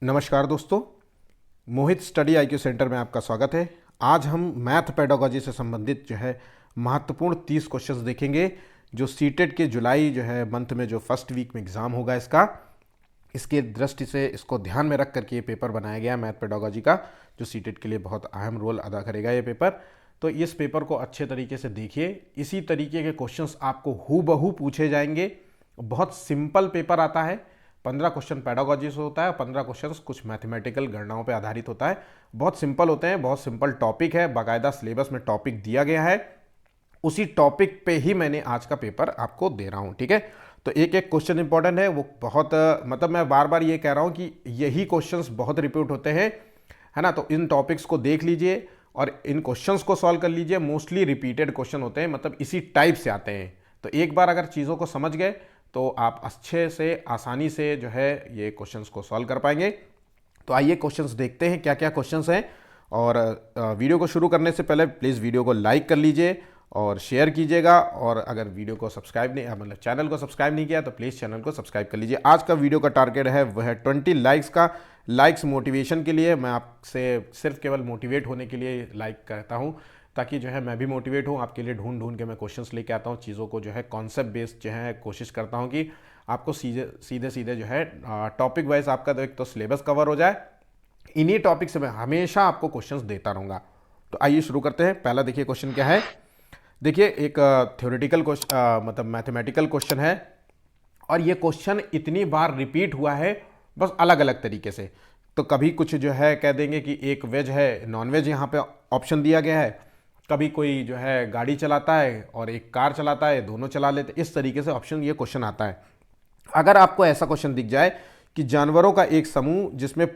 नमस्कार दोस्तों, मोहित study IQ centre में आपका स्वागत है। आज हम मैथ पेडागोजी से संबंधित जो है महत्वपूर्ण 30 क्वेश्चंस देखेंगे जो सीटेट के जुलाई जो है मंथ में जो फर्स्ट वीक में एग्ज़ाम होगा इसके दृष्टि से इसको ध्यान में रख करके ये पेपर बनाया गया मैथ पेडागोजी का, जो सीटेट के लिए बहुत अहम रोल अदा करेगा ये पेपर। तो इस पेपर को अच्छे तरीके से देखिए, इसी तरीके के क्वेश्चंस आपको हूबहू पूछे जाएंगे। बहुत सिंपल पेपर आता है। 15 क्वेश्चन पेडागोजी से होता है, 15 क्वेश्चन कुछ मैथमेटिकल गणनाओं पे आधारित होता है। बहुत सिंपल होते हैं, बहुत सिंपल टॉपिक है, बाकायदा सिलेबस में टॉपिक दिया गया है। उसी टॉपिक पे ही मैंने आज का पेपर आपको दे रहा हूं, ठीक है। तो एक एक क्वेश्चन इंपॉर्टेंट है, वो बहुत मतलब मैं बार बार ये कह रहा हूं कि यही क्वेश्चंस बहुत रिपीट होते हैं, है ना। तो इन टॉपिक्स को देख लीजिए और इन क्वेश्चंस को सॉल्व कर लीजिए। मोस्टली रिपीटेड क्वेश्चन होते हैं, मतलब इसी टाइप से आते हैं। तो एक बार अगर चीज़ों को समझ गए तो आप अच्छे से आसानी से जो है ये क्वेश्चंस को सॉल्व कर पाएंगे। तो आइए क्वेश्चंस देखते हैं क्या क्या क्वेश्चंस हैं। और वीडियो को शुरू करने से पहले प्लीज़ वीडियो को लाइक कर लीजिए और शेयर कीजिएगा। और अगर वीडियो को सब्सक्राइब नहीं, मतलब चैनल को सब्सक्राइब नहीं किया तो प्लीज़ चैनल को सब्सक्राइब कर लीजिए। आज का वीडियो का टारगेट है वह है 20 लाइक्स का। लाइक्स मोटिवेशन के लिए, मैं आपसे सिर्फ केवल मोटिवेट होने के लिए लाइक करता हूँ, ताकि जो है मैं भी मोटिवेट हूँ। आपके लिए ढूंढ ढूंढ के मैं क्वेश्चंस लेके आता हूँ, चीज़ों को जो है कॉन्सेप्ट बेस्ड जो है कोशिश करता हूँ कि आपको सीधे सीधे जो है टॉपिक वाइज आपका तो एक तो सिलेबस कवर हो जाए। इन्हीं टॉपिक से मैं हमेशा आपको क्वेश्चंस देता रहूँगा। तो आइए शुरू करते हैं। पहला देखिए क्वेश्चन क्या है। देखिए एक थ्योरेटिकल क्वेश्चन, मतलब मैथमेटिकल क्वेश्चन है, और ये क्वेश्चन इतनी बार रिपीट हुआ है, बस अलग अलग तरीके से। तो कभी कुछ जो है कह देंगे कि एक वेज है, नॉन वेज यहाँ पे ऑप्शन दिया गया है। कभी कोई जो है गाड़ी चलाता है और एक कार चलाता है, दोनों चला लेते, इस तरीके से ऑप्शन ये क्वेश्चन आता है। अगर आपको ऐसा क्वेश्चन दिख जाए कि जानवरों का एक समूह जिसमें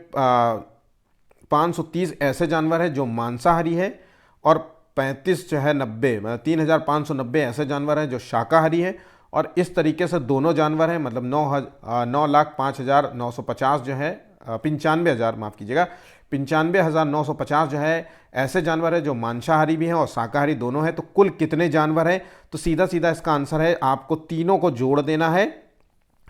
530 ऐसे जानवर हैं जो मांसाहारी है और 35 जो है 90, मतलब 3590 ऐसे जानवर हैं जो शाकाहारी हैं, और इस तरीके से दोनों जानवर हैं, मतलब 9,05,950 जो है 95,000, माफ़ कीजिएगा, 95,950 जो है ऐसे जानवर है जो मांसाहारी भी हैं और शाकाहारी दोनों हैं। तो कुल कितने जानवर हैं? तो सीधा सीधा इसका आंसर है, आपको तीनों को जोड़ देना है।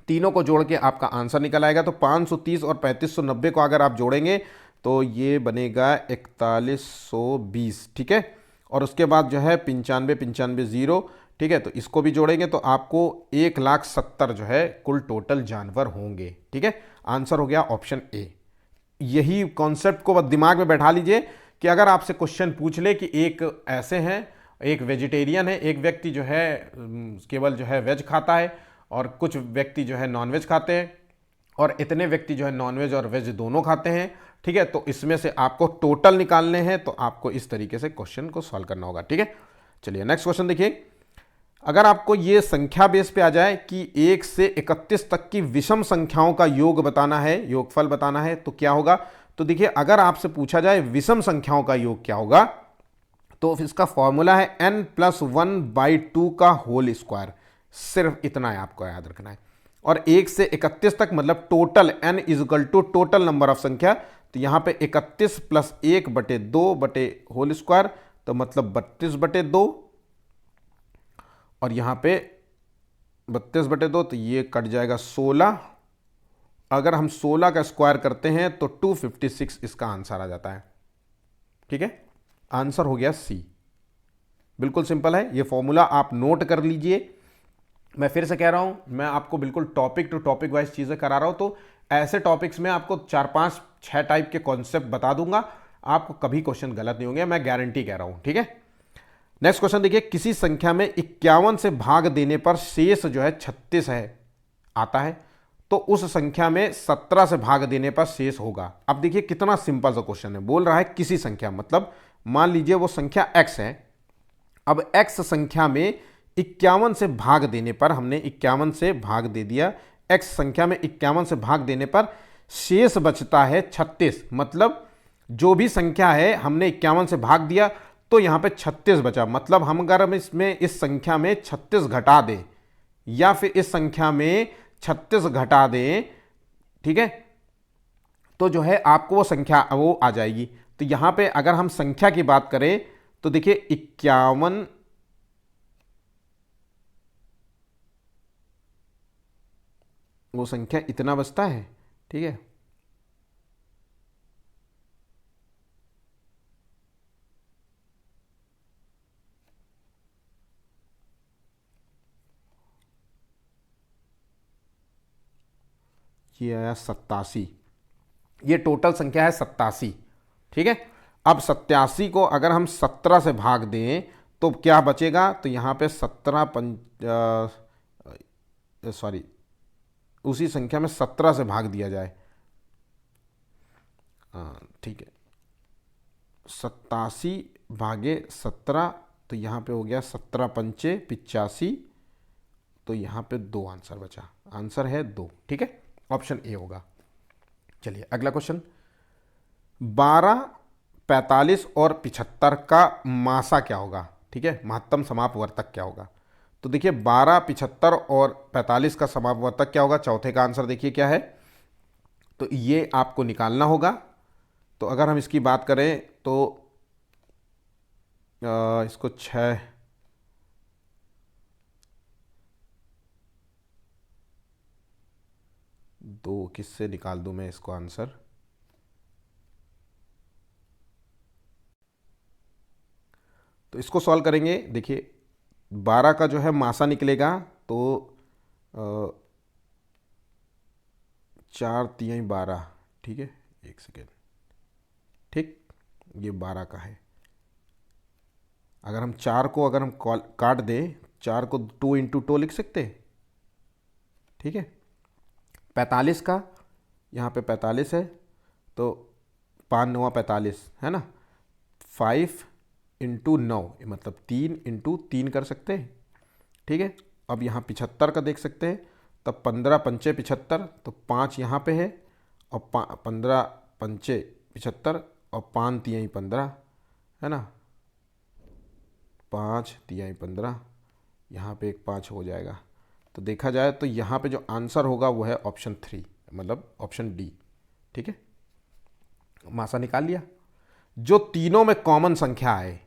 तीनों को जोड़ के आपका आंसर निकल आएगा। तो 530 और 3590 को अगर आप जोड़ेंगे तो ये बनेगा 4120, ठीक है। और उसके बाद जो है 95 जीरो, ठीक है। तो इसको भी जोड़ेंगे तो आपको 1,70,000 जो है कुल टोटल जानवर होंगे, ठीक है। आंसर हो गया ऑप्शन ए। यही कॉन्सेप्ट को दिमाग में बैठा लीजिए कि अगर आपसे क्वेश्चन पूछ ले कि एक ऐसे हैं, एक वेजिटेरियन है, एक व्यक्ति जो है केवल जो है वेज खाता है, और कुछ व्यक्ति जो है नॉनवेज खाते हैं, और इतने व्यक्ति जो है नॉनवेज और वेज दोनों खाते हैं, ठीक है। तो इसमें से आपको टोटल निकालने हैं, तो आपको इस तरीके से क्वेश्चन को सॉल्व करना होगा, ठीक है। चलिए नेक्स्ट क्वेश्चन देखिए। अगर आपको ये संख्या बेस पे आ जाए कि 1 से 31 तक की विषम संख्याओं का योग बताना है, योगफल बताना है, तो क्या होगा? तो देखिए, अगर आपसे पूछा जाए विषम संख्याओं का योग क्या होगा, तो इसका फॉर्मूला है n+1/2 का होल स्क्वायर। सिर्फ इतना है, आपको याद रखना है। और 1 से 31 तक मतलब total n is equal to total number of संख्या। तो यहां पे 31 + 1/2 बटे होल स्क्वायर, तो मतलब 32/2, और यहां पे 32/2, तो ये कट जाएगा 16। अगर हम 16 का स्क्वायर करते हैं तो 256 इसका आंसर आ जाता है, ठीक है। आंसर हो गया सी। बिल्कुल सिंपल है, ये फॉर्मूला आप नोट कर लीजिए। मैं फिर से कह रहा हूं, मैं आपको बिल्कुल टॉपिक टू टॉपिक वाइज चीजें करा रहा हूं। तो ऐसे टॉपिक्स में आपको 4-5-6 टाइप के कॉन्सेप्ट बता दूंगा, आपको कभी क्वेश्चन गलत नहीं होंगे, मैं गारंटी कह रहा हूं, ठीक है। नेक्स्ट क्वेश्चन देखिए। किसी संख्या में 51 से भाग देने पर शेष जो है 36 है आता है, तो उस संख्या में 17 से भाग देने पर शेष होगा। अब देखिए कितना सिंपल सा क्वेश्चन है। बोल रहा है किसी संख्या, मतलब मान लीजिए वो संख्या x है। अब x संख्या में 51 से भाग देने पर, हमने 51 से भाग दे दिया, x संख्या में 51 से भाग देने पर शेष बचता है 36। मतलब जो भी संख्या है हमने 51 से भाग दिया तो यहां पे 36 बचा। मतलब हम इसमें इस संख्या में 36 घटा दें, या फिर इस संख्या में 36 घटा दें, ठीक है, तो जो है आपको वो संख्या वो आ जाएगी। तो यहां पे अगर हम संख्या की बात करें तो देखिए 51, वो संख्या इतना बचता है, ठीक है। ये आया 87, ये टोटल संख्या है 87, ठीक है। अब 87 को अगर हम 17 से भाग दें तो क्या बचेगा, तो यहाँ पे 17 सॉरी उसी संख्या में 17 से भाग दिया जाए, ठीक है, 87 भागे 17, तो यहाँ पे हो गया 17 पंचे 85, तो यहाँ पे 2 आंसर बचा, आंसर है 2, ठीक है, ऑप्शन ए होगा। चलिए अगला क्वेश्चन, 12, 45 और 75 का मासा क्या होगा, ठीक है, महत्तम समापवर्तक क्या होगा। तो देखिए 12, 75 और 45 का समापवर्तक क्या होगा, चौथे का आंसर देखिए क्या है, तो ये आपको निकालना होगा। तो अगर हम इसकी बात करें तो इसको 6 2 किससे निकाल दूं मैं इसको आंसर, तो इसको सॉल्व करेंगे। देखिए 12 का जो है मासा निकलेगा तो 4 तिहाई 12, ठीक है, एक सेकेंड, ठीक, ये 12 का है। अगर हम 4 को अगर हम काट दें, 4 को 2 इंटू 2 लिख सकते, ठीक है। 45 का, यहाँ पे 45 है तो 5 9 45 है ना, 5 इंटू 9 मतलब 3 इंटू 3 कर सकते हैं, ठीक है। अब यहाँ 75 का देख सकते हैं, तब 15 पंचे 75, तो 5 यहाँ पे है और 15 पंचे 75 और 5 तिहाई 15 है ना, 5 तिहाई 15, यहाँ पे एक 5 हो जाएगा। तो देखा जाए तो यहाँ पे जो आंसर होगा वो है ऑप्शन 3, मतलब ऑप्शन डी, ठीक है। मासा निकाल लिया। जो तीनों में कॉमन संख्या है,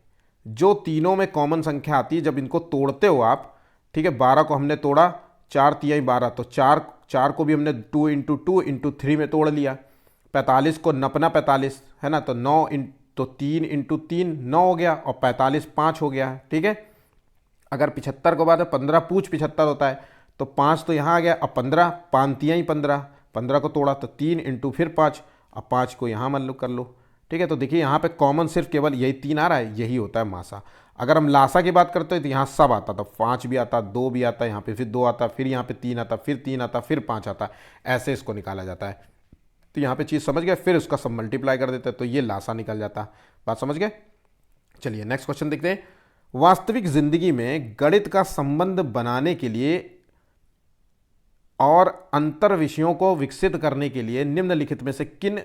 जो तीनों में कॉमन संख्या आती है जब इनको तोड़ते हो आप, ठीक है, 12 को हमने तोड़ा, 4 तिहाई 12, तो 4 को भी हमने 2 इंटू 2 इंटू 3 में तोड़ लिया। 45 को नपना 45 है ना, तो 9 तो 3 इंटू 3 9 हो गया, और 45 5 हो गया, ठीक है। अगर 75 को बात है, 15 पूछ 75 होता है, तो 5 तो यहाँ आ गया, अब 15 5 तिहाई 15, 15 को तोड़ा तो 3 इंटू फिर 5, अब 5 को यहाँ मान लो कर लो, ठीक है। तो देखिए यहाँ पे कॉमन सिर्फ केवल यही 3 आ रहा है, यही होता है मासा। अगर हम लासा की बात करते हैं तो यहाँ सब आता था, 5 भी आता, 2 भी आता, यहाँ पे फिर 2 आता, फिर यहाँ पे 3 आता, फिर 3 आता, फिर 5 आता, ऐसे इसको निकाला जाता है। तो यहाँ पे चीज़ समझ गए, फिर उसका सब मल्टीप्लाई कर देते हैं तो ये लासा निकल जाता, बात समझ गए। चलिए नेक्स्ट क्वेश्चन देखते हैं। वास्तविक जिंदगी में गणित का संबंध बनाने के लिए और अंतर विषयों को विकसित करने के लिए निम्नलिखित में से किन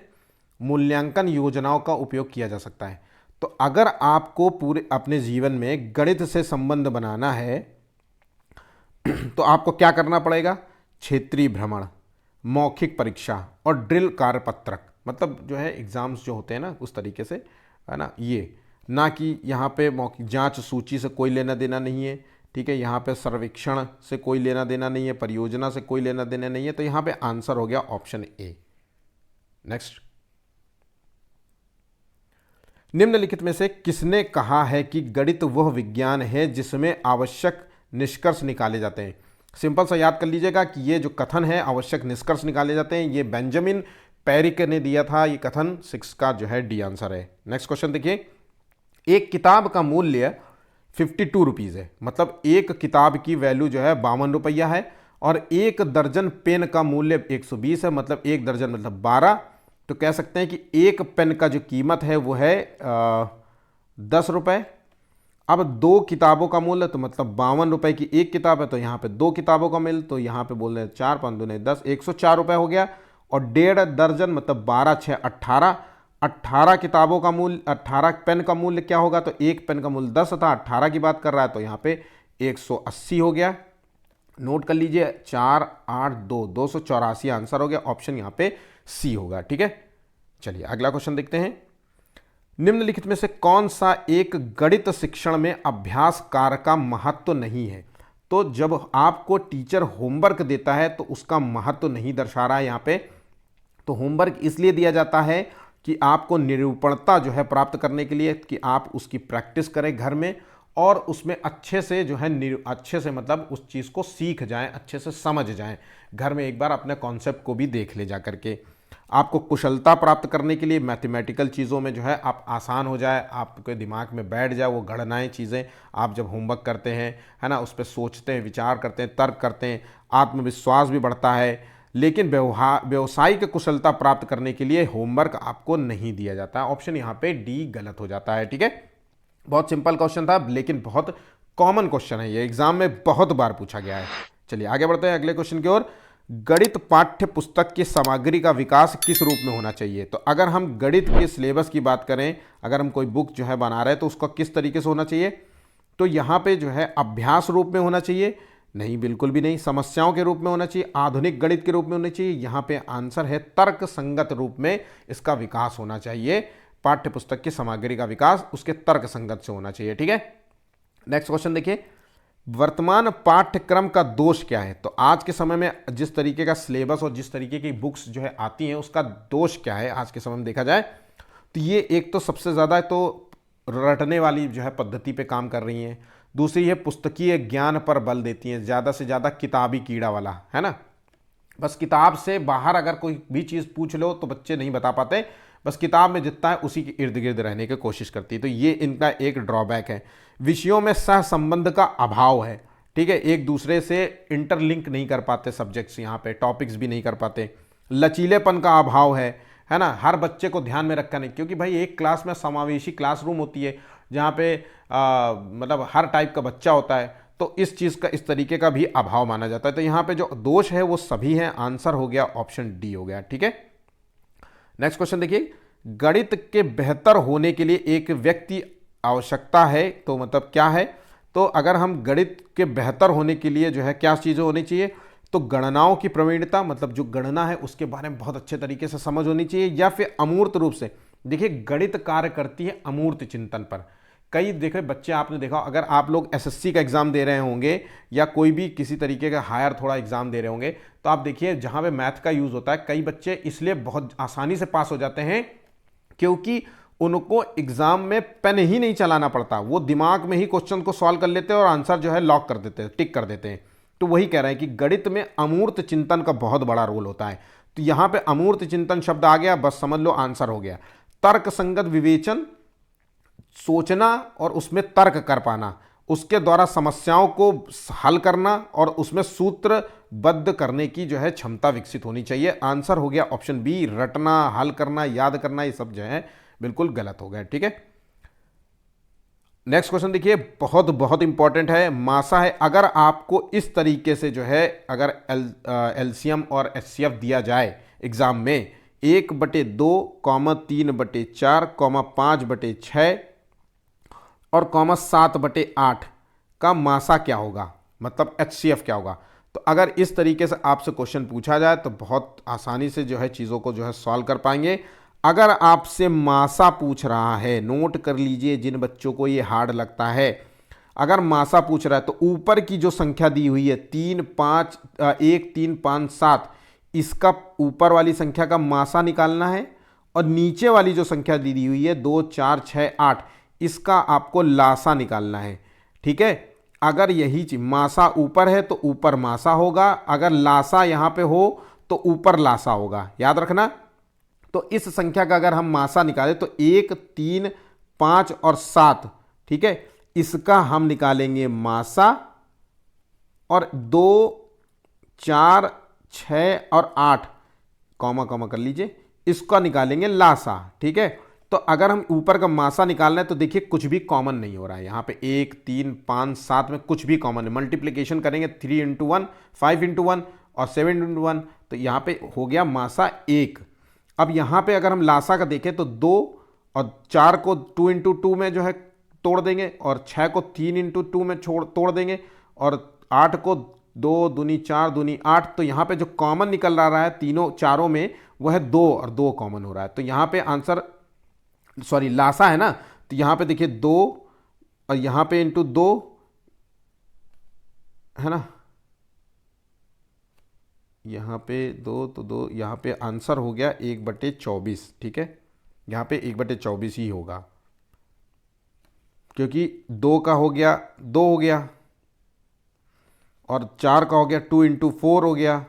मूल्यांकन योजनाओं का उपयोग किया जा सकता है। तो अगर आपको पूरे अपने जीवन में गणित से संबंध बनाना है तो आपको क्या करना पड़ेगा, क्षेत्रीय भ्रमण, मौखिक परीक्षा और ड्रिल कार्यपत्रक, मतलब जो है एग्जाम्स जो होते हैं ना उस तरीके से, है ना, ये ना कि यहाँ पे मौखिक जांच सूची से कोई लेना देना नहीं है, ठीक है, यहाँ पे सर्वेक्षण से कोई लेना देना नहीं है, परियोजना से कोई लेना देना नहीं है, तो यहाँ पे आंसर हो गया ऑप्शन ए। नेक्स्ट, निम्नलिखित में से किसने कहा है कि गणित वह विज्ञान है जिसमें आवश्यक निष्कर्ष निकाले जाते हैं। सिंपल सा याद कर लीजिएगा कि ये जो कथन है आवश्यक निष्कर्ष निकाले जाते हैं, ये बेंजामिन पेरिक ने दिया था, ये कथन 6 का जो है डी आंसर है। नेक्स्ट क्वेश्चन देखिए, एक किताब का मूल्य 52 रुपीज़ है, मतलब एक किताब की वैल्यू जो है 52 रुपया है, और एक दर्जन पेन का मूल्य 120 है, मतलब एक दर्जन मतलब 12, तो कह सकते हैं कि एक पेन का जो कीमत है वो है 10 रुपये। अब 2 किताबों का मूल्य, तो मतलब 52 रुपये की एक किताब है, तो यहाँ पे 2 किताबों का मूल्य, तो यहाँ पे बोल रहे हैं 4 5 दूने 10, 104 रुपये हो गया। और 1.5 दर्जन मतलब 12 6 18, 18 किताबों का मूल्य, 18 पेन का मूल्य क्या होगा, तो एक पेन का मूल्य 10 था, 18 की बात कर रहा है, तो यहाँ पे 180 हो गया। नोट कर लीजिए, 4 8 2 284 आंसर हो गया, ऑप्शन यहाँ पे सी होगा, ठीक है। चलिए अगला क्वेश्चन देखते हैं। निम्नलिखित में से कौन सा एक गणित शिक्षण में अभ्यास कार्य का महत्व नहीं है। तो जब आपको टीचर होमवर्क देता है तो उसका महत्व नहीं दर्शा रहा है यहाँ पे, तो होमवर्क इसलिए दिया जाता है कि आपको निरूपणता जो है प्राप्त करने के लिए, कि आप उसकी प्रैक्टिस करें घर में और उसमें अच्छे से जो है अच्छे से मतलब उस चीज़ को सीख जाएं, अच्छे से समझ जाएं। घर में एक बार अपने कॉन्सेप्ट को भी देख ले जा करके। आपको कुशलता प्राप्त करने के लिए मैथमेटिकल चीज़ों में जो है आप आसान हो जाए, आपके दिमाग में बैठ जाए वो गणनाएं चीज़ें। आप जब होमवर्क करते हैं, है ना, उस पर सोचते हैं, विचार करते हैं, तर्क करते हैं, आत्मविश्वास भी बढ़ता है। लेकिन व्यवसायिक कुशलता प्राप्त करने के लिए होमवर्क आपको नहीं दिया जाता। ऑप्शन यहाँ पे डी गलत हो जाता है। ठीक है, बहुत सिंपल क्वेश्चन था लेकिन बहुत कॉमन क्वेश्चन है, ये एग्जाम में बहुत बार पूछा गया है। चलिए आगे बढ़ते हैं अगले क्वेश्चन की ओर। गणित पाठ्य पुस्तक की सामग्री का विकास किस रूप में होना चाहिए? तो अगर हम गणित के सिलेबस की बात करें, अगर हम कोई बुक जो है बना रहे हैं तो उसका किस तरीके से होना चाहिए? तो यहाँ पे जो है अभ्यास रूप में होना चाहिए? नहीं, बिल्कुल भी नहीं। समस्याओं के रूप में होना चाहिए? आधुनिक गणित के रूप में होना चाहिए? यहाँ पे आंसर है तर्क संगत रूप में इसका विकास होना चाहिए। पाठ्य पुस्तक की सामग्री का विकास उसके तर्क संगत से होना चाहिए। ठीक है, नेक्स्ट क्वेश्चन देखिए, वर्तमान पाठ्यक्रम का दोष क्या है? तो आज के समय में जिस तरीके का सिलेबस और जिस तरीके की बुक्स जो है आती हैं उसका दोष क्या है आज के समय में देखा जाए तो ये एक तो सबसे ज़्यादा तो रटने वाली जो है पद्धति पे काम कर रही हैं। दूसरी है पुस्तकीय ज्ञान पर बल देती हैं, ज़्यादा से ज़्यादा किताबी कीड़ा वाला, है ना। बस किताब से बाहर अगर कोई भी चीज़ पूछ लो तो बच्चे नहीं बता पाते, बस किताब में जितना है उसी के इर्द गिर्द रहने की कोशिश करती है। तो ये इनका एक ड्रॉबैक है। विषयों में सह संबंध का अभाव है। ठीक है, एक दूसरे से इंटरलिंक नहीं कर पाते सब्जेक्ट्स, यहाँ पे टॉपिक्स भी नहीं कर पाते। लचीलेपन का अभाव है ना, हर बच्चे को ध्यान में रखा नहीं, क्योंकि भाई एक क्लास में समावेशी क्लासरूम होती है जहाँ पे मतलब हर टाइप का बच्चा होता है, तो इस चीज़ का इस तरीके का भी अभाव माना जाता है। तो यहाँ पे जो दोष है वो सभी हैं, आंसर हो गया ऑप्शन डी हो गया। ठीक है, नेक्स्ट क्वेश्चन देखिए, गणित के बेहतर होने के लिए एक व्यक्ति आवश्यकता है, तो मतलब क्या है? तो अगर हम गणित के बेहतर होने के लिए जो है क्या चीज़ें होनी चाहिए? तो गणनाओं की प्रवीणता, मतलब जो गणना है उसके बारे में बहुत अच्छे तरीके से समझ होनी चाहिए, या फिर अमूर्त रूप से। देखिए गणित कार्य करती है अमूर्त चिंतन पर। कई देखे बच्चे आपने देखा, अगर आप लोग एसएससी का एग्जाम दे रहे होंगे या कोई भी किसी तरीके का हायर थोड़ा एग्जाम दे रहे होंगे, तो आप देखिए जहां पे मैथ का यूज होता है, कई बच्चे इसलिए बहुत आसानी से पास हो जाते हैं क्योंकि उनको एग्जाम में पेन ही नहीं चलाना पड़ता, वो दिमाग में ही क्वेश्चन को सॉल्व कर लेते हैं और आंसर जो है लॉक कर देते हैं, टिक कर देते हैं। तो वही कह रहे हैं कि गणित में अमूर्त चिंतन का बहुत बड़ा रोल होता है। तो यहां पे अमूर्त चिंतन शब्द आ गया, बस समझ लो आंसर हो गया। तर्क संगत विवेचन, सोचना और उसमें तर्क कर पाना, उसके द्वारा समस्याओं को हल करना और उसमें सूत्रबद्ध करने की जो है क्षमता विकसित होनी चाहिए। आंसर हो गया ऑप्शन बी, रटना, हल करना, याद करना, ये सब जो है बिल्कुल गलत हो गया। ठीक है, नेक्स्ट क्वेश्चन देखिए, बहुत बहुत इंपॉर्टेंट है, मासा है। अगर आपको इस तरीके से जो है अगर एलसीएम और एचसीएफ दिया जाए एग्जाम में, 1/2, 3/4, 5/6 और 7/8 का मासा क्या होगा, मतलब एचसीएफ क्या होगा? तो अगर इस तरीके से आपसे क्वेश्चन पूछा जाए तो बहुत आसानी से जो है चीज़ों को जो है सॉल्व कर पाएंगे। अगर आपसे मासा पूछ रहा है, नोट कर लीजिए जिन बच्चों को ये हार्ड लगता है, अगर मासा पूछ रहा है तो ऊपर की जो संख्या दी हुई है 1 3 5 7, इसका ऊपर वाली संख्या का मासा निकालना है, और नीचे वाली जो संख्या दी हुई है 2 4 6 8, इसका आपको लासा निकालना है। ठीक है, अगर यही चीज मासा ऊपर है तो ऊपर मासा होगा, अगर लासा यहां पे हो तो ऊपर लासा होगा, याद रखना। तो इस संख्या का अगर हम मासा निकालें तो 1 3 5 और 7, ठीक है, इसका हम निकालेंगे मासा, और 2 4 6 और 8 कॉमा कॉमा कर लीजिए, इसका निकालेंगे लासा। ठीक है, तो अगर हम ऊपर का मासा निकालना है तो देखिए कुछ भी कॉमन नहीं हो रहा है यहाँ पे, 1 3 5 7 में कुछ भी कॉमन है। मल्टीप्लिकेशन करेंगे 3 × 1 5 × 1 और 7 × 1, तो यहाँ पे हो गया मासा 1। अब यहाँ पे अगर हम लासा का देखें तो 2 और 4 को 2 × 2 में जो है तोड़ देंगे, और 6 को 3 × 2 में तोड़ देंगे, और 8 को 2 दूनी 4 दूनी 8। तो यहाँ पे जो कॉमन निकल रहा है तीनों चारों में वह है 2, और 2 कॉमन हो रहा है। तो यहाँ पे आंसर सॉरी लासा है ना, तो यहाँ पे देखिए 2 और यहाँ पे × 2 है ना, यहाँ पे 2 तो 2, यहाँ पे आंसर हो गया 1/24। ठीक है, यहाँ पे 1/24 ही होगा। क्योंकि 2 का हो गया 2 हो गया, और 4 का हो गया 2 इंटू 4 हो गया,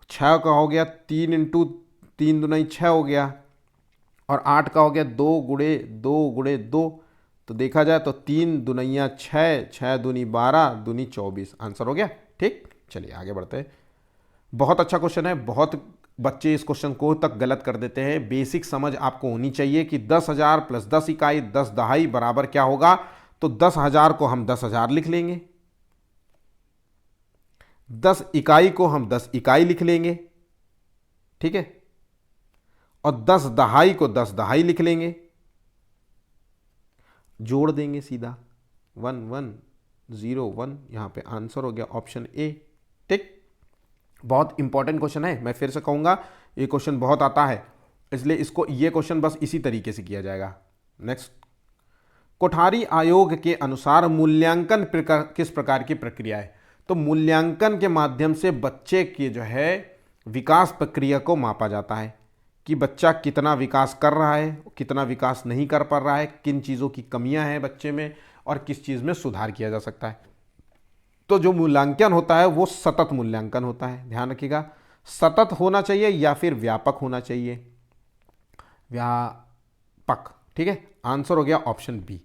6 का हो गया 3 इंटू 3 दूनी 6 हो गया, और 8 का हो गया 2 गुणे 2 तो देखा जाए तो 3 दुनिया 6, 6 दूनी 12, दूनी 24, आंसर हो गया। ठीक, चलिए आगे बढ़ते हैं। बहुत अच्छा क्वेश्चन है, बहुत बच्चे इस क्वेश्चन को तक गलत कर देते हैं। बेसिक समझ आपको होनी चाहिए कि 10,000 प्लस 10 इकाई 10 दहाई बराबर क्या होगा। तो 10,000 को हम 10,000 लिख लेंगे, 10 इकाई को हम 10 इकाई लिख लेंगे, ठीक है, और 10 दहाई को 10 दहाई लिख लेंगे, जोड़ देंगे सीधा 1 1 0 1, यहां पे आंसर हो गया ऑप्शन ए। ठीक, बहुत इंपॉर्टेंट क्वेश्चन है, मैं फिर से कहूंगा ये क्वेश्चन बहुत आता है, इसलिए इसको ये क्वेश्चन बस इसी तरीके से किया जाएगा। नेक्स्ट, कोठारी आयोग के अनुसार मूल्यांकन किस प्रकार की प्रक्रिया है। तो मूल्यांकन के माध्यम से बच्चे के जो है विकास प्रक्रिया को मापा जाता है कि बच्चा कितना विकास कर रहा है, कितना विकास नहीं कर पा रहा है, किन चीज़ों की कमियां हैं बच्चे में और किस चीज़ में सुधार किया जा सकता है। तो जो मूल्यांकन होता है वो सतत मूल्यांकन होता है, ध्यान रखिएगा, सतत होना चाहिए या फिर व्यापक होना चाहिए, व्यापक। ठीक है, आंसर हो गया ऑप्शन बी।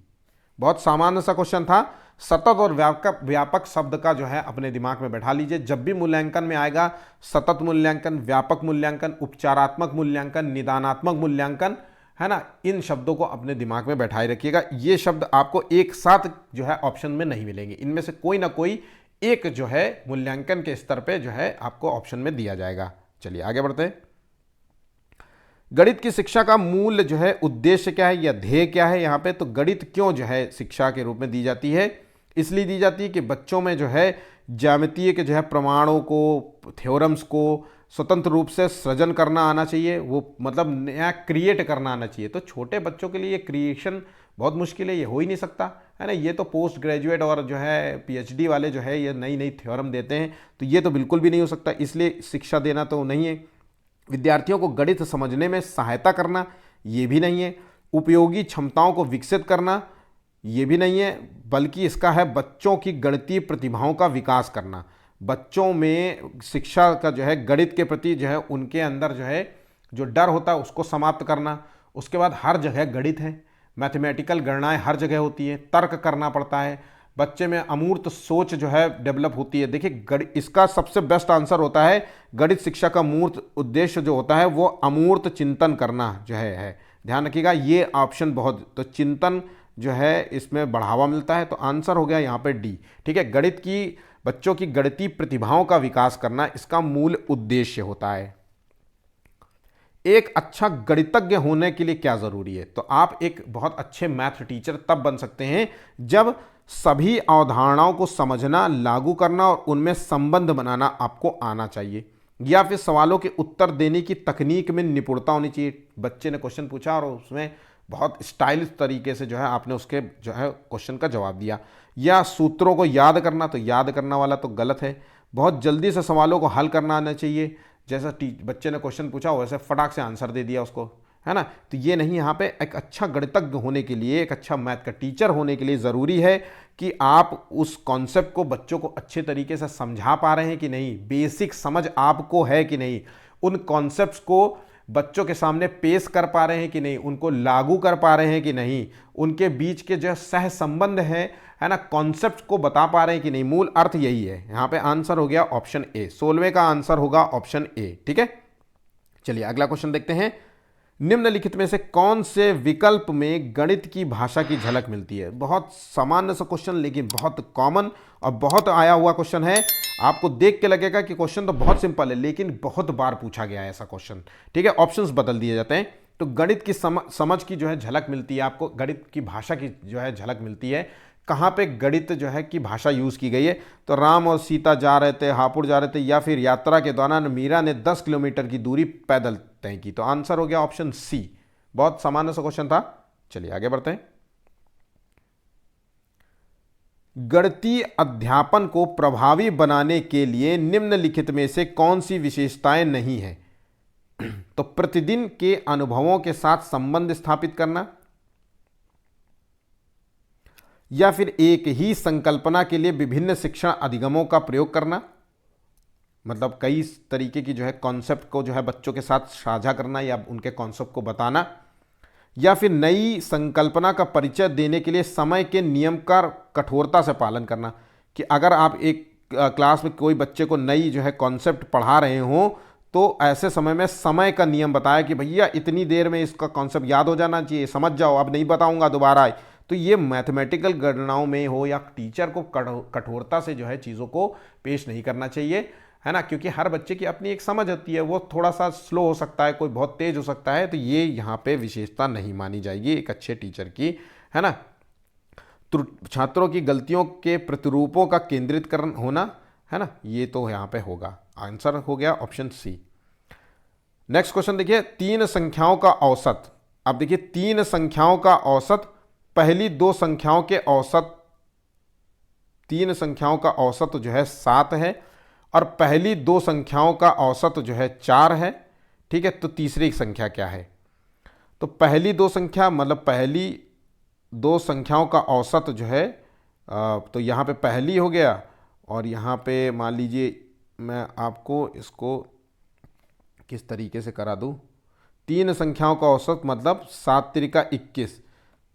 बहुत सामान्य सा क्वेश्चन था। सतत और व्यापक, व्यापक शब्द का जो है अपने दिमाग में बैठा लीजिए। जब भी मूल्यांकन में आएगा सतत मूल्यांकन, व्यापक मूल्यांकन, उपचारात्मक मूल्यांकन, निदानात्मक मूल्यांकन, है ना, इन शब्दों को अपने दिमाग में बैठाए रखिएगा। ये शब्द आपको एक साथ जो है ऑप्शन में नहीं मिलेंगे, इनमें से कोई ना कोई एक जो है मूल्यांकन के स्तर पे जो है आपको ऑप्शन में दिया जाएगा। चलिए आगे बढ़ते हैं। गणित की शिक्षा का मूल जो है उद्देश्य क्या है या ध्येय क्या है यहाँ पे। तो गणित क्यों जो है शिक्षा के रूप में दी जाती है, इसलिए दी जाती है कि बच्चों में जो है ज्यामितीय के जो है प्रमाणों को, थ्योरम्स को स्वतंत्र रूप से सृजन करना आना चाहिए, वो मतलब नया क्रिएट करना आना चाहिए। तो छोटे बच्चों के लिए ये क्रिएशन बहुत मुश्किल है, ये हो ही नहीं सकता, है ना। ये तो पोस्ट ग्रेजुएट और जो है पीएचडी वाले जो है ये नई नई थ्योरम देते हैं, तो ये तो बिल्कुल भी नहीं हो सकता, इसलिए शिक्षा देना तो नहीं है। विद्यार्थियों को गणित समझने में सहायता करना, ये भी नहीं है। उपयोगी क्षमताओं को विकसित करना, ये भी नहीं है, बल्कि इसका है बच्चों की गणितीय प्रतिभाओं का विकास करना। बच्चों में शिक्षा का जो है गणित के प्रति जो है उनके अंदर जो है जो डर होता है उसको समाप्त करना। उसके बाद हर जगह गणित है, मैथमेटिकल गणनाएं हर जगह होती है, तर्क करना पड़ता है, बच्चे में अमूर्त सोच जो है डेवलप होती है। देखिए इसका सबसे बेस्ट आंसर होता है गणित शिक्षा का मूर्त उद्देश्य जो होता है वो अमूर्त चिंतन करना जो है। ध्यान रखिएगा ये ऑप्शन बहुत, तो चिंतन जो है इसमें बढ़ावा मिलता है, तो आंसर हो गया यहाँ पे डी। ठीक है, गणित की बच्चों की गणितीय प्रतिभाओं का विकास करना इसका मूल उद्देश्य होता है। एक अच्छा गणितज्ञ होने के लिए क्या जरूरी है। तो आप एक बहुत अच्छे मैथ टीचर तब बन सकते हैं जब सभी अवधारणाओं को समझना, लागू करना और उनमें संबंध बनाना आपको आना चाहिए, या फिर सवालों के उत्तर देने की तकनीक में निपुणता होनी चाहिए। बच्चे ने क्वेश्चन पूछा और उसमें बहुत स्टाइलिश तरीके से जो है आपने उसके जो है क्वेश्चन का जवाब दिया, या सूत्रों को याद करना, तो याद करना वाला तो गलत है। बहुत जल्दी से सवालों को हल करना आना चाहिए, जैसा बच्चे ने क्वेश्चन पूछा वैसे फटाक से आंसर दे दिया उसको, है ना। तो ये नहीं, यहाँ पे एक अच्छा गणितज्ञ होने के लिए, एक अच्छा मैथ का टीचर होने के लिए ज़रूरी है कि आप उस कॉन्सेप्ट को बच्चों को अच्छे तरीके से समझा पा रहे हैं कि नहीं, बेसिक समझ आपको है कि नहीं, उन कॉन्सेप्ट्स को बच्चों के सामने पेश कर पा रहे हैं कि नहीं, उनको लागू कर पा रहे हैं कि नहीं, उनके बीच के जो सह संबंध है ना, कॉन्सेप्ट को बता पा रहे हैं कि नहीं। मूल अर्थ यही है। यहाँ पे आंसर हो गया ऑप्शन ए, 16वें का आंसर होगा ऑप्शन ए। ठीक है, चलिए अगला क्वेश्चन देखते हैं। निम्नलिखित में से कौन से विकल्प में गणित की भाषा की झलक मिलती है। बहुत सामान्य सा क्वेश्चन लेकिन बहुत कॉमन और बहुत आया हुआ क्वेश्चन है। आपको देख के लगेगा कि क्वेश्चन तो बहुत सिंपल है, लेकिन बहुत बार पूछा गया है ऐसा क्वेश्चन। ठीक है, ऑप्शंस बदल दिए जाते हैं। तो गणित की समझ की जो है झलक मिलती है आपको, गणित की भाषा की जो है झलक मिलती है। कहाँ पे गणित जो है की भाषा यूज़ की गई है। तो राम और सीता जा रहे थे, हापुड़ जा रहे थे, या फिर यात्रा के दौरान मीरा ने 10 किलोमीटर की दूरी पैदल तय की। तो आंसर हो गया ऑप्शन सी। बहुत सामान्य सा क्वेश्चन था। चलिए आगे बढ़ते हैं। गणितीय अध्यापन को प्रभावी बनाने के लिए निम्नलिखित में से कौन सी विशेषताएं नहीं है। तो प्रतिदिन के अनुभवों के साथ संबंध स्थापित करना, या फिर एक ही संकल्पना के लिए विभिन्न शिक्षण अधिगमों का प्रयोग करना, मतलब कई तरीके की जो है कॉन्सेप्ट को जो है बच्चों के साथ साझा करना या उनके कॉन्सेप्ट को बताना, या फिर नई संकल्पना का परिचय देने के लिए समय के नियम का कठोरता से पालन करना, कि अगर आप एक क्लास में कोई बच्चे को नई जो है कॉन्सेप्ट पढ़ा रहे हो तो ऐसे समय में समय का नियम बताया कि भैया इतनी देर में इसका कॉन्सेप्ट याद हो जाना चाहिए, समझ जाओ, अब नहीं बताऊंगा दोबारा। तो ये मैथमेटिकल गणनाओं में हो या टीचर को कठोरता से जो है चीज़ों को पेश नहीं करना चाहिए, है ना, क्योंकि हर बच्चे की अपनी एक समझ होती है, वो थोड़ा सा स्लो हो सकता है, कोई बहुत तेज हो सकता है, तो ये यहाँ पे विशेषता नहीं मानी जाएगी एक अच्छे टीचर की, है ना। छात्रों की गलतियों के प्रतिरूपों का केंद्रितकरण होना, है ना, ये तो यहाँ पे होगा। आंसर हो गया ऑप्शन सी। नेक्स्ट क्वेश्चन देखिए, तीन संख्याओं का औसत। अब देखिए तीन संख्याओं का औसत, पहली दो संख्याओं के औसत, तीन संख्याओं का औसत जो है 7 है और पहली दो संख्याओं का औसत जो है 4 है, ठीक है। तो तीसरी संख्या क्या है? तो पहली दो संख्या मतलब पहली दो संख्याओं का औसत जो है तो यहाँ पे पहली हो गया, और यहाँ पे मान लीजिए मैं आपको इसको किस तरीके से करा दूँ। तीन संख्याओं का औसत मतलब 7 तिरिका 21,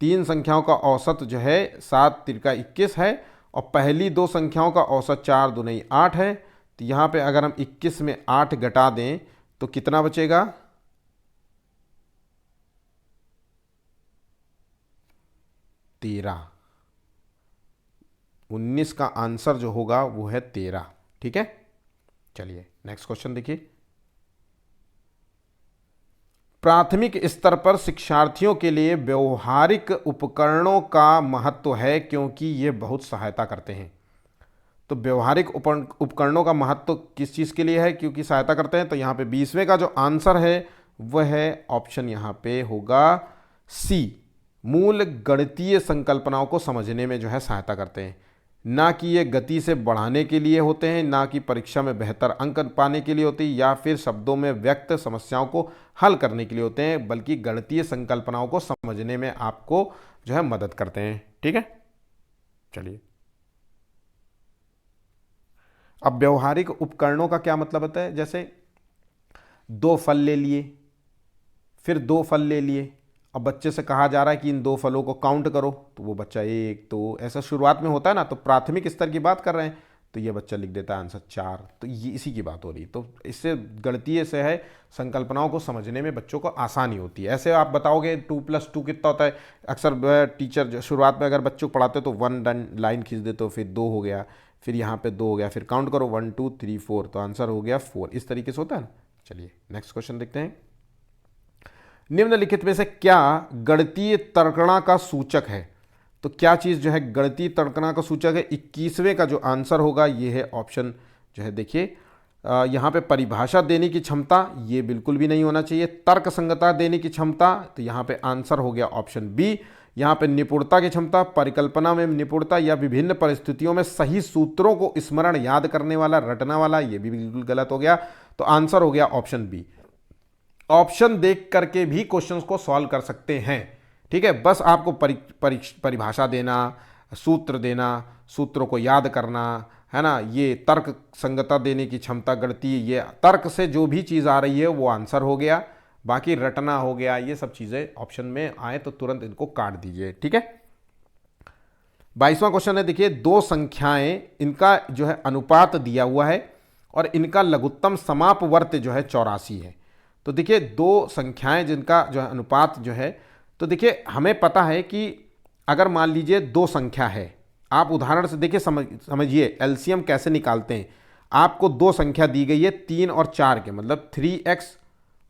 तीन संख्याओं का औसत जो है 7 तिरिका 21 है, और पहली दो संख्याओं का औसत 4 दूनी 8 है। तो यहाँ पे अगर हम 21 में 8 घटा दें तो कितना बचेगा? 13। 19 का आंसर जो होगा वो है 13, ठीक है। चलिए नेक्स्ट क्वेश्चन देखिए, प्राथमिक स्तर पर शिक्षार्थियों के लिए व्यवहारिक उपकरणों का महत्व है क्योंकि ये बहुत सहायता करते हैं। तो व्यवहारिक उपकरणों का महत्व किस चीज़ के लिए है, क्योंकि सहायता करते हैं। तो यहाँ पे 20वें का जो आंसर है वह है ऑप्शन यहाँ पे होगा सी, मूल गणितीय संकल्पनाओं को समझने में जो है सहायता करते हैं। ना कि ये गति से बढ़ाने के लिए होते हैं, ना कि परीक्षा में बेहतर अंक पाने के लिए होती है, या फिर शब्दों में व्यक्त समस्याओं को हल करने के लिए होते हैं, बल्कि गणितीय संकल्पनाओं को समझने में आपको जो है मदद करते हैं, ठीक है। चलिए, अब व्यवहारिक उपकरणों का क्या मतलब होता है? जैसे दो फल ले लिए, फिर दो फल ले लिए, अब बच्चे से कहा जा रहा है कि इन दो फलों को काउंट करो, तो वो बच्चा एक, तो ऐसा शुरुआत में होता है ना, तो प्राथमिक स्तर की बात कर रहे हैं, तो ये बच्चा लिख देता है आंसर 4। तो ये इसी की बात हो रही। तो इससे गणितीय से है संकल्पनाओं को समझने में बच्चों को आसानी होती है। ऐसे आप बताओगे 2+2 कितना होता है, अक्सर टीचर शुरुआत में अगर बच्चों को पढ़ाते तो 1 लाइन खींच देते, तो फिर 2 हो गया, फिर यहाँ पे 2 हो गया, फिर काउंट करो 1 2 3 4, तो आंसर हो गया 4। इस तरीके से होता है ना। चलिए नेक्स्ट क्वेश्चन देखते हैं, निम्नलिखित में से क्या गणितीय तर्कणा का सूचक है? तो क्या चीज़ जो है गणितीय तर्कणा का सूचक है? 21वें का जो आंसर होगा ये है ऑप्शन जो है, देखिए यहाँ पे परिभाषा देने की क्षमता, ये बिल्कुल भी नहीं होना चाहिए। तर्क संगतता देने की क्षमता, तो यहाँ पे आंसर हो गया ऑप्शन बी। यहाँ पे निपुणता की क्षमता, परिकल्पना में निपुणता, या विभिन्न परिस्थितियों में सही सूत्रों को स्मरण याद करने वाला, रटना वाला, ये भी बिल्कुल गलत हो गया। तो आंसर हो गया ऑप्शन बी। ऑप्शन देख करके भी क्वेश्चंस को सॉल्व कर सकते हैं, ठीक है। बस आपको परिभाषा देना, सूत्र देना, सूत्रों को याद करना, है ना, ये तर्क संगतता देने की क्षमता गणितीय, ये तर्क से जो भी चीज़ आ रही है वो आंसर हो गया। बाकी रटना हो गया, ये सब चीज़ें ऑप्शन में आए तो तुरंत इनको काट दीजिए, ठीक है। 22वां क्वेश्चन है, देखिए दो संख्याएं, इनका जो है अनुपात दिया हुआ है और इनका लघुत्तम समापवर्त जो है 84 है। तो देखिए दो संख्याएं जिनका जो है अनुपात जो है, तो देखिए हमें पता है कि अगर मान लीजिए दो संख्या है, आप उदाहरण से देखिए समझिए एलसीएम कैसे निकालते हैं। आपको दो संख्या दी गई है 3 और 4 के, मतलब 3x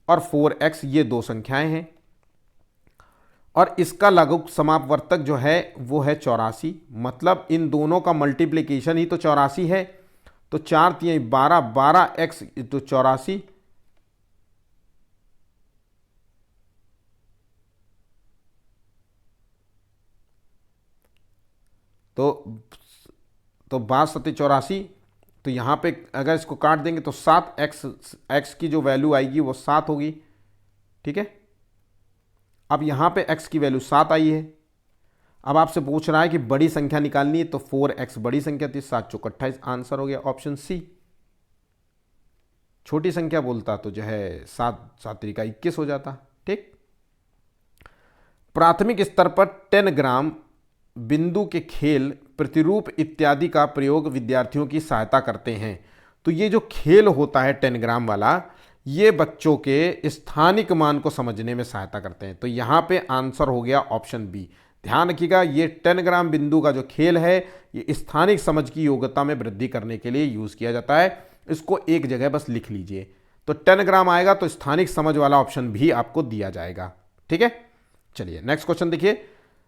और 4x, ये दो संख्याएं हैं और इसका लघु समापवर्तक जो है वो है 84। मतलब इन दोनों का मल्टीप्लिकेशन ही तो 84 है। तो 4 3 12, 12x तो 84, तो 12×7 = 84। तो यहाँ पे अगर इसको काट देंगे तो 7x की जो वैल्यू आएगी वो 7 होगी, ठीक है। अब यहाँ पे x की वैल्यू 7 आई है। अब आपसे पूछ रहा है कि बड़ी संख्या निकालनी है, तो 4x बड़ी संख्या थी, 7 चौक 28, आंसर हो गया ऑप्शन सी। छोटी संख्या बोलता तो जो है 7 7 तरीका 21 हो जाता। ठीक। प्राथमिक स्तर पर 10 ग्राम बिंदु के खेल, प्रतिरूप इत्यादि का प्रयोग विद्यार्थियों की सहायता करते हैं। तो ये जो खेल होता है 10 ग्राम वाला, ये बच्चों के स्थानिक मान को समझने में सहायता करते हैं। तो यहाँ पे आंसर हो गया ऑप्शन बी। ध्यान रखिएगा, ये 10 ग्राम बिंदु का जो खेल है ये स्थानिक समझ की योग्यता में वृद्धि करने के लिए यूज किया जाता है। इसको एक जगह बस लिख लीजिए। तो 10 ग्राम आएगा तो स्थानिक समझ वाला ऑप्शन भी आपको दिया जाएगा। ठीक है, चलिए नेक्स्ट क्वेश्चन देखिए।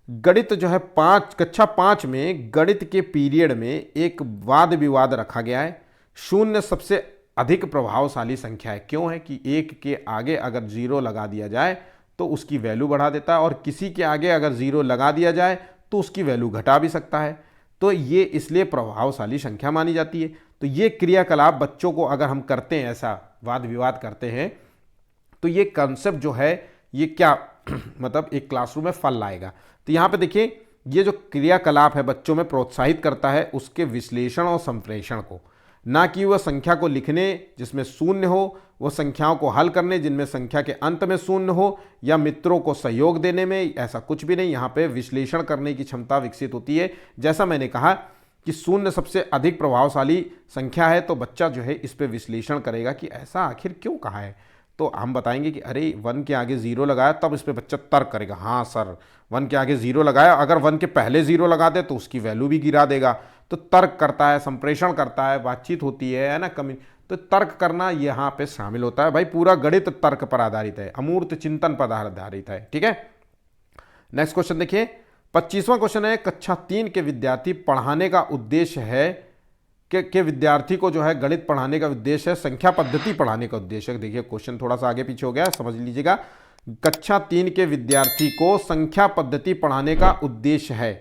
गणित जो है कक्षा 5 में गणित के पीरियड में एक वाद विवाद रखा गया है। शून्य सबसे अधिक प्रभावशाली संख्या है। क्यों है कि एक के आगे अगर 0 लगा दिया जाए तो उसकी वैल्यू बढ़ा देता है, और किसी के आगे अगर 0 लगा दिया जाए तो उसकी वैल्यू घटा भी सकता है। तो ये इसलिए प्रभावशाली संख्या मानी जाती है। तो ये क्रियाकलाप बच्चों को अगर हम करते हैं, ऐसा वाद विवाद करते हैं, तो ये कंसेप्ट जो है ये क्या मतलब एक क्लासरूम में फल लाएगा। तो यहाँ पे देखिए, ये जो क्रियाकलाप है बच्चों में प्रोत्साहित करता है उसके विश्लेषण और संप्रेषण को, ना कि वह संख्या को लिखने जिसमें शून्य हो, वह संख्याओं को हल करने जिनमें संख्या के अंत में शून्य हो, या मित्रों को सहयोग देने में। ऐसा कुछ भी नहीं। यहाँ पे विश्लेषण करने की क्षमता विकसित होती है। जैसा मैंने कहा कि शून्य सबसे अधिक प्रभावशाली संख्या है, तो बच्चा जो है इस पे विश्लेषण करेगा कि ऐसा आखिर क्यों कहा है। तो हम बताएंगे कि अरे 1 के आगे 0 लगाया, तब इस पे बच्चा तर्क करेगा, हाँ सर 1 के आगे 0 लगाया, अगर 1 के पहले 0 लगा दे तो उसकी वैल्यू भी गिरा देगा। तो तर्क करता है, संप्रेषण करता है, बातचीत होती है ना, कमी। तो तर्क करना यहाँ पे शामिल होता है। भाई पूरा गणित तर्क पर आधारित है, अमूर्त चिंतन पर आधारित है। ठीक है, नेक्स्ट क्वेश्चन देखिए। 25वां क्वेश्चन है, कक्षा 3 के विद्यार्थी पढ़ाने का उद्देश्य है के विद्यार्थी को जो है गणित पढ़ाने का उद्देश्य है संख्या पद्धति पढ़ाने का उद्देश्य है। देखिए क्वेश्चन थोड़ा सा आगे पीछे हो गया, समझ लीजिएगा। कक्षा 3 के विद्यार्थी को संख्या पद्धति पढ़ाने का उद्देश्य है।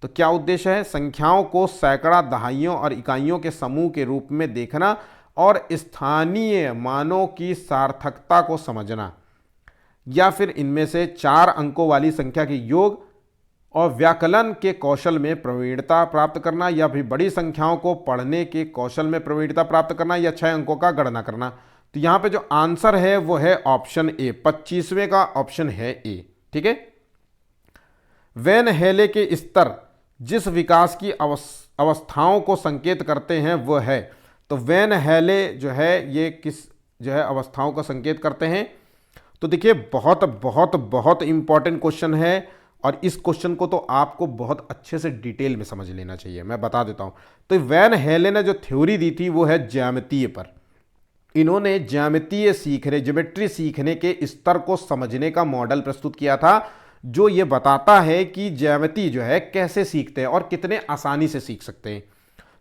तो क्या उद्देश्य है? संख्याओं को सैकड़ा, दहाइयों और इकाइयों के समूह के रूप में देखना और स्थानीय मानों की सार्थकता को समझना, या फिर इनमें से 4 अंकों वाली संख्या के योग और व्याकलन के कौशल में प्रवीणता प्राप्त करना, या फिर बड़ी संख्याओं को पढ़ने के कौशल में प्रवीणता प्राप्त करना, या 6 अंकों का गणना करना। तो यहां पे जो आंसर है वो है ऑप्शन ए, 25वें का ऑप्शन है ए। ठीक है, वैन हेले के स्तर जिस विकास की अवस्थाओं को संकेत करते हैं वह है। तो वैन हेले जो है ये किस जो है अवस्थाओं का संकेत करते हैं? तो देखिए बहुत बहुत बहुत इंपॉर्टेंट क्वेश्चन है, और इस क्वेश्चन को तो आपको बहुत अच्छे से डिटेल में समझ लेना चाहिए। मैं बता देता हूं। तो वैन हेले ने जो थ्योरी दी थी वो है ज्यामितीय पर। इन्होंने ज्यामितीय सीखने, ज्योमेट्री सीखने के स्तर को समझने का मॉडल प्रस्तुत किया था, जो ये बताता है कि ज्यामिति जो है कैसे सीखते हैं और कितने आसानी से सीख सकते हैं।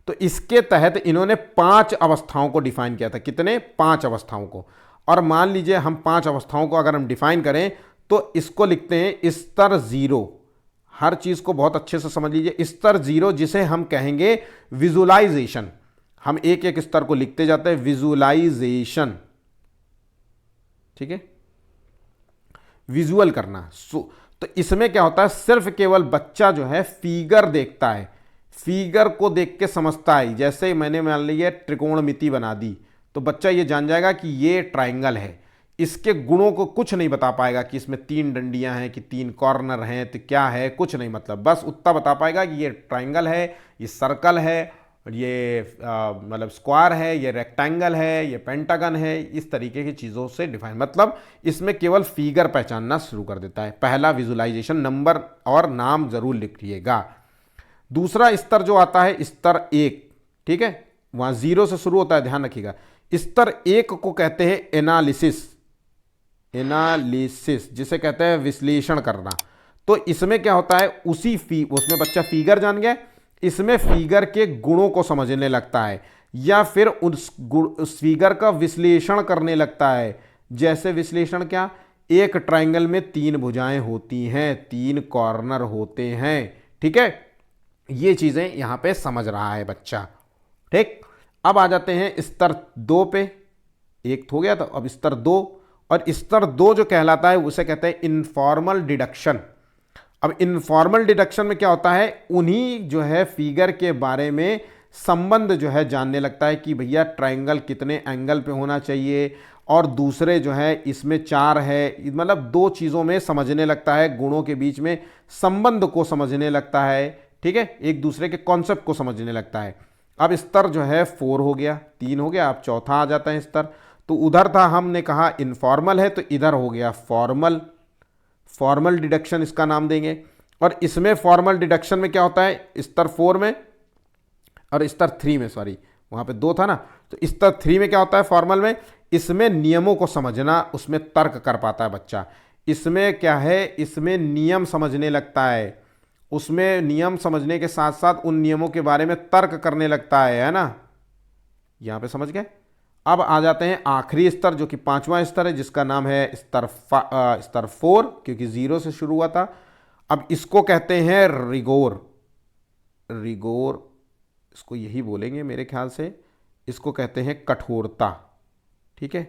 तो इसके तहत इन्होंने 5 अवस्थाओं को डिफाइन किया था। कितने? 5 अवस्थाओं को। और मान लीजिए हम 5 अवस्थाओं को अगर हम डिफाइन करें तो इसको लिखते हैं स्तर 0। हर चीज को बहुत अच्छे से समझ लीजिए। स्तर 0 जिसे हम कहेंगे विजुअलाइजेशन। हम एक एक स्तर को लिखते जाते हैं। विजुअलाइजेशन, ठीक है, विजुअल करना। तो इसमें क्या होता है, सिर्फ केवल बच्चा जो है फिगर देखता है, फिगर को देख के समझता है। जैसे मैंने मान लीजिए त्रिकोणमिति बना दी तो बच्चा ये जान जाएगा कि ये ट्राइंगल है। इसके गुणों को कुछ नहीं बता पाएगा कि इसमें 3 डंडियां हैं कि 3 कॉर्नर हैं तो क्या है, कुछ नहीं। मतलब बस उतना बता पाएगा कि ये ट्राइंगल है, ये सर्कल है, ये मतलब स्क्वायर है, ये रेक्टेंगल है, ये पेंटागन है। इस तरीके की चीज़ों से डिफाइन, मतलब इसमें केवल फिगर पहचानना शुरू कर देता है। पहला विजुअलाइजेशन। नंबर और नाम जरूर लिखिएगा। दूसरा स्तर जो आता है स्तर 1, ठीक है, वहां 0 से शुरू होता है, ध्यान रखिएगा। स्तर 1 को कहते हैं एनालिसिस। एनालिसिस जिसे कहते हैं विश्लेषण करना। तो इसमें क्या होता है, उसमें बच्चा फिगर जान गया, इसमें फिगर के गुणों को समझने लगता है, या फिर उस फिगर का विश्लेषण करने लगता है। जैसे विश्लेषण क्या? एक ट्राइंगल में 3 भुजाएं होती हैं, 3 कॉर्नर होते हैं, ठीक है। ये चीजें यहां पे समझ रहा है बच्चा, ठीक। अब आ जाते हैं स्तर 2 पे। एक हो गया था, अब स्तर 2। और स्तर 2 जो कहलाता है उसे कहते हैं इनफॉर्मल डिडक्शन। अब इनफॉर्मल डिडक्शन में क्या होता है, उन्हीं जो है फिगर के बारे में संबंध जो है जानने लगता है कि भैया ट्रायंगल कितने एंगल पे होना चाहिए, और दूसरे जो है इसमें 4 है, मतलब दो चीज़ों में समझने लगता है, गुणों के बीच में संबंध को समझने लगता है, ठीक है, एक दूसरे के कॉन्सेप्ट को समझने लगता है। अब स्तर जो है 4 हो गया, 3 हो गया, अब चौथा आ जाता है स्तर। तो उधर था, हमने कहा इनफॉर्मल है, तो इधर हो गया फॉर्मल, फॉर्मल डिडक्शन इसका नाम देंगे। और इसमें फॉर्मल डिडक्शन में क्या होता है, स्तर 4 में और स्तर 3 में, सॉरी वहाँ पे 2 था ना, तो स्तर 3 में क्या होता है फॉर्मल में, इसमें नियमों को समझना, उसमें तर्क कर पाता है बच्चा। इसमें क्या है, इसमें नियम समझने लगता है, उसमें नियम समझने के साथ साथ उन नियमों के बारे में तर्क करने लगता है ना। यहाँ पे समझ गए। अब आ जाते हैं आखिरी स्तर, जो कि 5वां स्तर है, जिसका नाम है स्तर 4, क्योंकि 0 से शुरू हुआ था। अब इसको कहते हैं रिगोर, रिगोर इसको यही बोलेंगे मेरे ख्याल से, इसको कहते हैं कठोरता, ठीक है,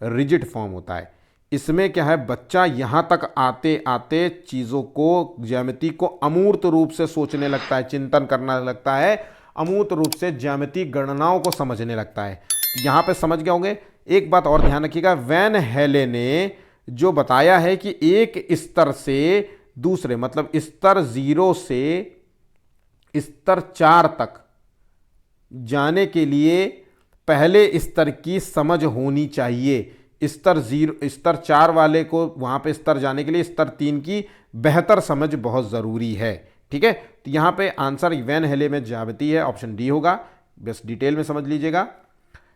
रिजिड फॉर्म होता है। इसमें क्या है, बच्चा यहाँ तक आते आते चीज़ों को, ज्यामिति को अमूर्त रूप से सोचने लगता है, चिंतन करना लगता है, अमूर्त रूप से ज्यामिति गणनाओं को समझने लगता है। यहाँ पे समझ गए होंगे। एक बात और ध्यान रखिएगा, वैन हेले ने जो बताया है कि एक स्तर से दूसरे, मतलब स्तर 0 से स्तर 4 तक जाने के लिए पहले स्तर की समझ होनी चाहिए। स्तर 4 वाले को वहां पे स्तर जाने के लिए स्तर 3 की बेहतर समझ बहुत ज़रूरी है, ठीक है। तो यहाँ पे आंसर वैन हेले में ज्यामिति है, ऑप्शन डी होगा। बस डिटेल में समझ लीजिएगा।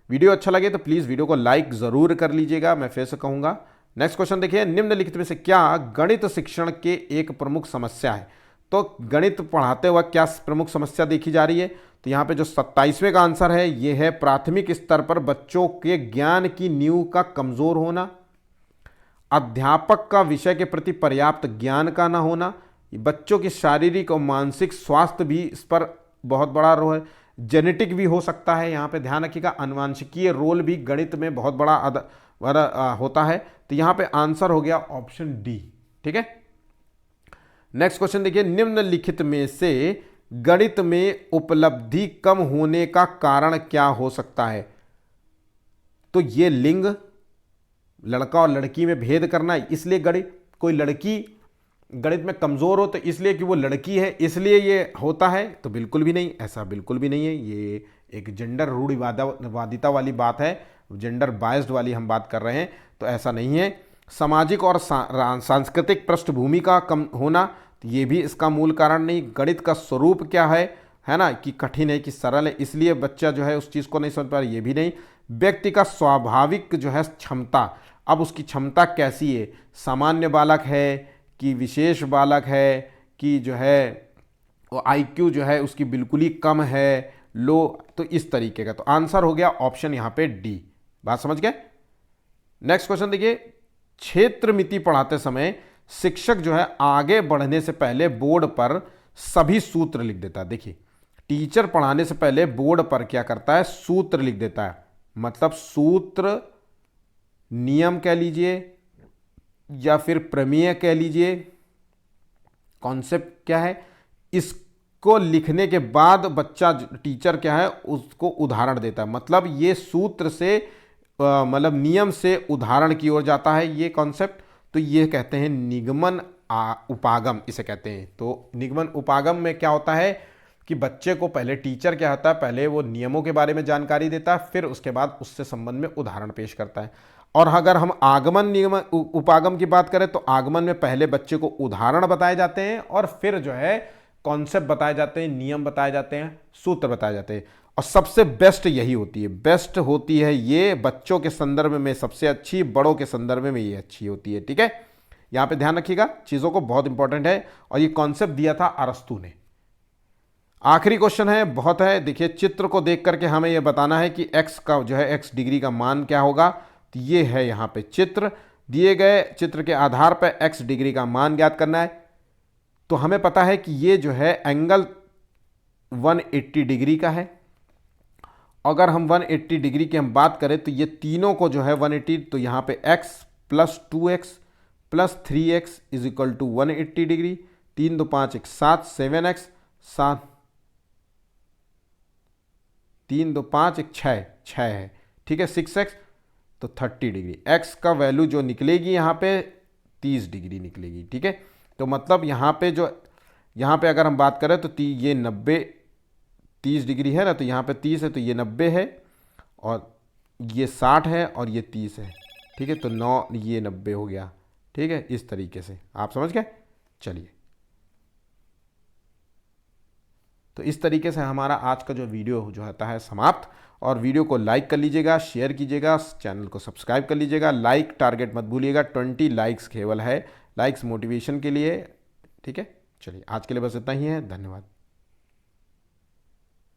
वीडियो अच्छा लगे तो प्लीज़ वीडियो को लाइक ज़रूर कर लीजिएगा, मैं फिर से कहूँगा। नेक्स्ट क्वेश्चन देखिए, निम्नलिखित में से क्या गणित शिक्षण के एक प्रमुख समस्या है। तो गणित पढ़ाते वक्त क्या प्रमुख समस्या देखी जा रही है, तो यहाँ पे जो 27वें का आंसर है ये है प्राथमिक स्तर पर बच्चों के ज्ञान की नींव का कमज़ोर होना, अध्यापक का विषय के प्रति पर्याप्त ज्ञान का ना होना, बच्चों की शारीरिक और मानसिक स्वास्थ्य भी इस पर बहुत बड़ा रोल है, जेनेटिक भी हो सकता है, यहाँ पे ध्यान रखिएगा, अनुवांशिकीय रोल भी गणित में बहुत बड़ा होता है। तो यहाँ पे आंसर हो गया ऑप्शन डी, ठीक है। नेक्स्ट क्वेश्चन देखिए, निम्नलिखित में से गणित में उपलब्धि कम होने का कारण क्या हो सकता है। तो ये लिंग, लड़का और लड़की में भेद करना, इसलिए गणित, कोई लड़की गणित में कमज़ोर हो तो इसलिए कि वो लड़की है इसलिए ये होता है, तो बिल्कुल भी नहीं, ऐसा बिल्कुल भी नहीं है। ये एक जेंडर रूढ़िवादिता वाली बात है, जेंडर बायस्ड वाली हम बात कर रहे हैं, तो ऐसा नहीं है। सामाजिक और सांस्कृतिक पृष्ठभूमि का कम होना, तो ये भी इसका मूल कारण नहीं। गणित का स्वरूप क्या है ना, कि कठिन है कि सरल है, इसलिए बच्चा जो है उस चीज़ को नहीं समझ पा रहा, ये भी नहीं। व्यक्ति का स्वाभाविक जो है क्षमता, अब उसकी क्षमता कैसी है, सामान्य बालक है कि विशेष बालक है, कि जो है वो IQ जो है उसकी बिल्कुल ही कम है, लो, तो इस तरीके का। तो आंसर हो गया ऑप्शन यहाँ पे डी। बात समझ गए। नेक्स्ट क्वेश्चन देखिए, क्षेत्र मिति पढ़ाते समय शिक्षक जो है आगे बढ़ने से पहले बोर्ड पर सभी सूत्र लिख देता है। देखिए, टीचर पढ़ाने से पहले बोर्ड पर क्या करता है, सूत्र लिख देता है, मतलब सूत्र, नियम कह लीजिए या फिर प्रमेय कह लीजिए, कॉन्सेप्ट क्या है, इसको लिखने के बाद बच्चा, टीचर क्या है उसको उदाहरण देता है, मतलब ये सूत्र से मतलब नियम से उदाहरण की ओर जाता है ये कॉन्सेप्ट। तो ये कहते हैं निगमन उपागम, इसे कहते हैं। तो निगमन उपागम में क्या होता है कि बच्चे को पहले टीचर क्या होता है, पहले वो नियमों के बारे में जानकारी देता है, फिर उसके बाद उससे संबंध में उदाहरण पेश करता है। और अगर हम आगमन निगमन उपागम की बात करें, तो आगमन में पहले बच्चे को उदाहरण बताए जाते हैं और फिर जो है कॉन्सेप्ट बताए जाते हैं, नियम बताए जाते हैं, सूत्र बताए जाते हैं। और सबसे बेस्ट यही होती है, बेस्ट होती है ये, बच्चों के संदर्भ में सबसे अच्छी, बड़ों के संदर्भ में ये अच्छी होती है, ठीक है। यहां पे ध्यान रखिएगा चीजों को, बहुत इंपॉर्टेंट है। और ये कॉन्सेप्ट दिया था अरस्तू ने। आखिरी क्वेश्चन है, बहुत है, देखिए, चित्र को देख करके हमें यह बताना है कि x का जो है x डिग्री का मान क्या होगा। तो ये है यहां पे चित्र दिए गए, चित्र के आधार पर x डिग्री का मान ज्ञात करना है। तो हमें पता है कि ये जो है एंगल 180 डिग्री का है। अगर हम 180 डिग्री की हम बात करें तो ये तीनों को जो है 180, तो यहाँ पे x + 2x plus 3x is equal to 180 degree, 3 2 5 1 7, 7x 7, 3 2 5 1 6, 6 है, ठीक है, 6x तो 30 डिग्री। x का वैल्यू जो निकलेगी यहाँ पे 30 डिग्री निकलेगी, ठीक है। तो मतलब यहाँ पे अगर हम बात करें तो ये 90 30 डिग्री है ना, तो यहाँ पे 30 है तो ये 90 है, और ये 60 है और ये 30 है, ठीक है। तो 9 ये 90 हो गया, ठीक है। इस तरीके से आप समझ गए। चलिए, तो इस तरीके से हमारा आज का जो वीडियो जो होता है समाप्त। और वीडियो को लाइक कर लीजिएगा, शेयर कीजिएगा, चैनल को सब्सक्राइब कर लीजिएगा। लाइक टारगेट मत भूलिएगा, 20 लाइक्स केवल है, लाइक्स मोटिवेशन के लिए, ठीक है। चलिए, आज के लिए बस इतना ही है, धन्यवाद।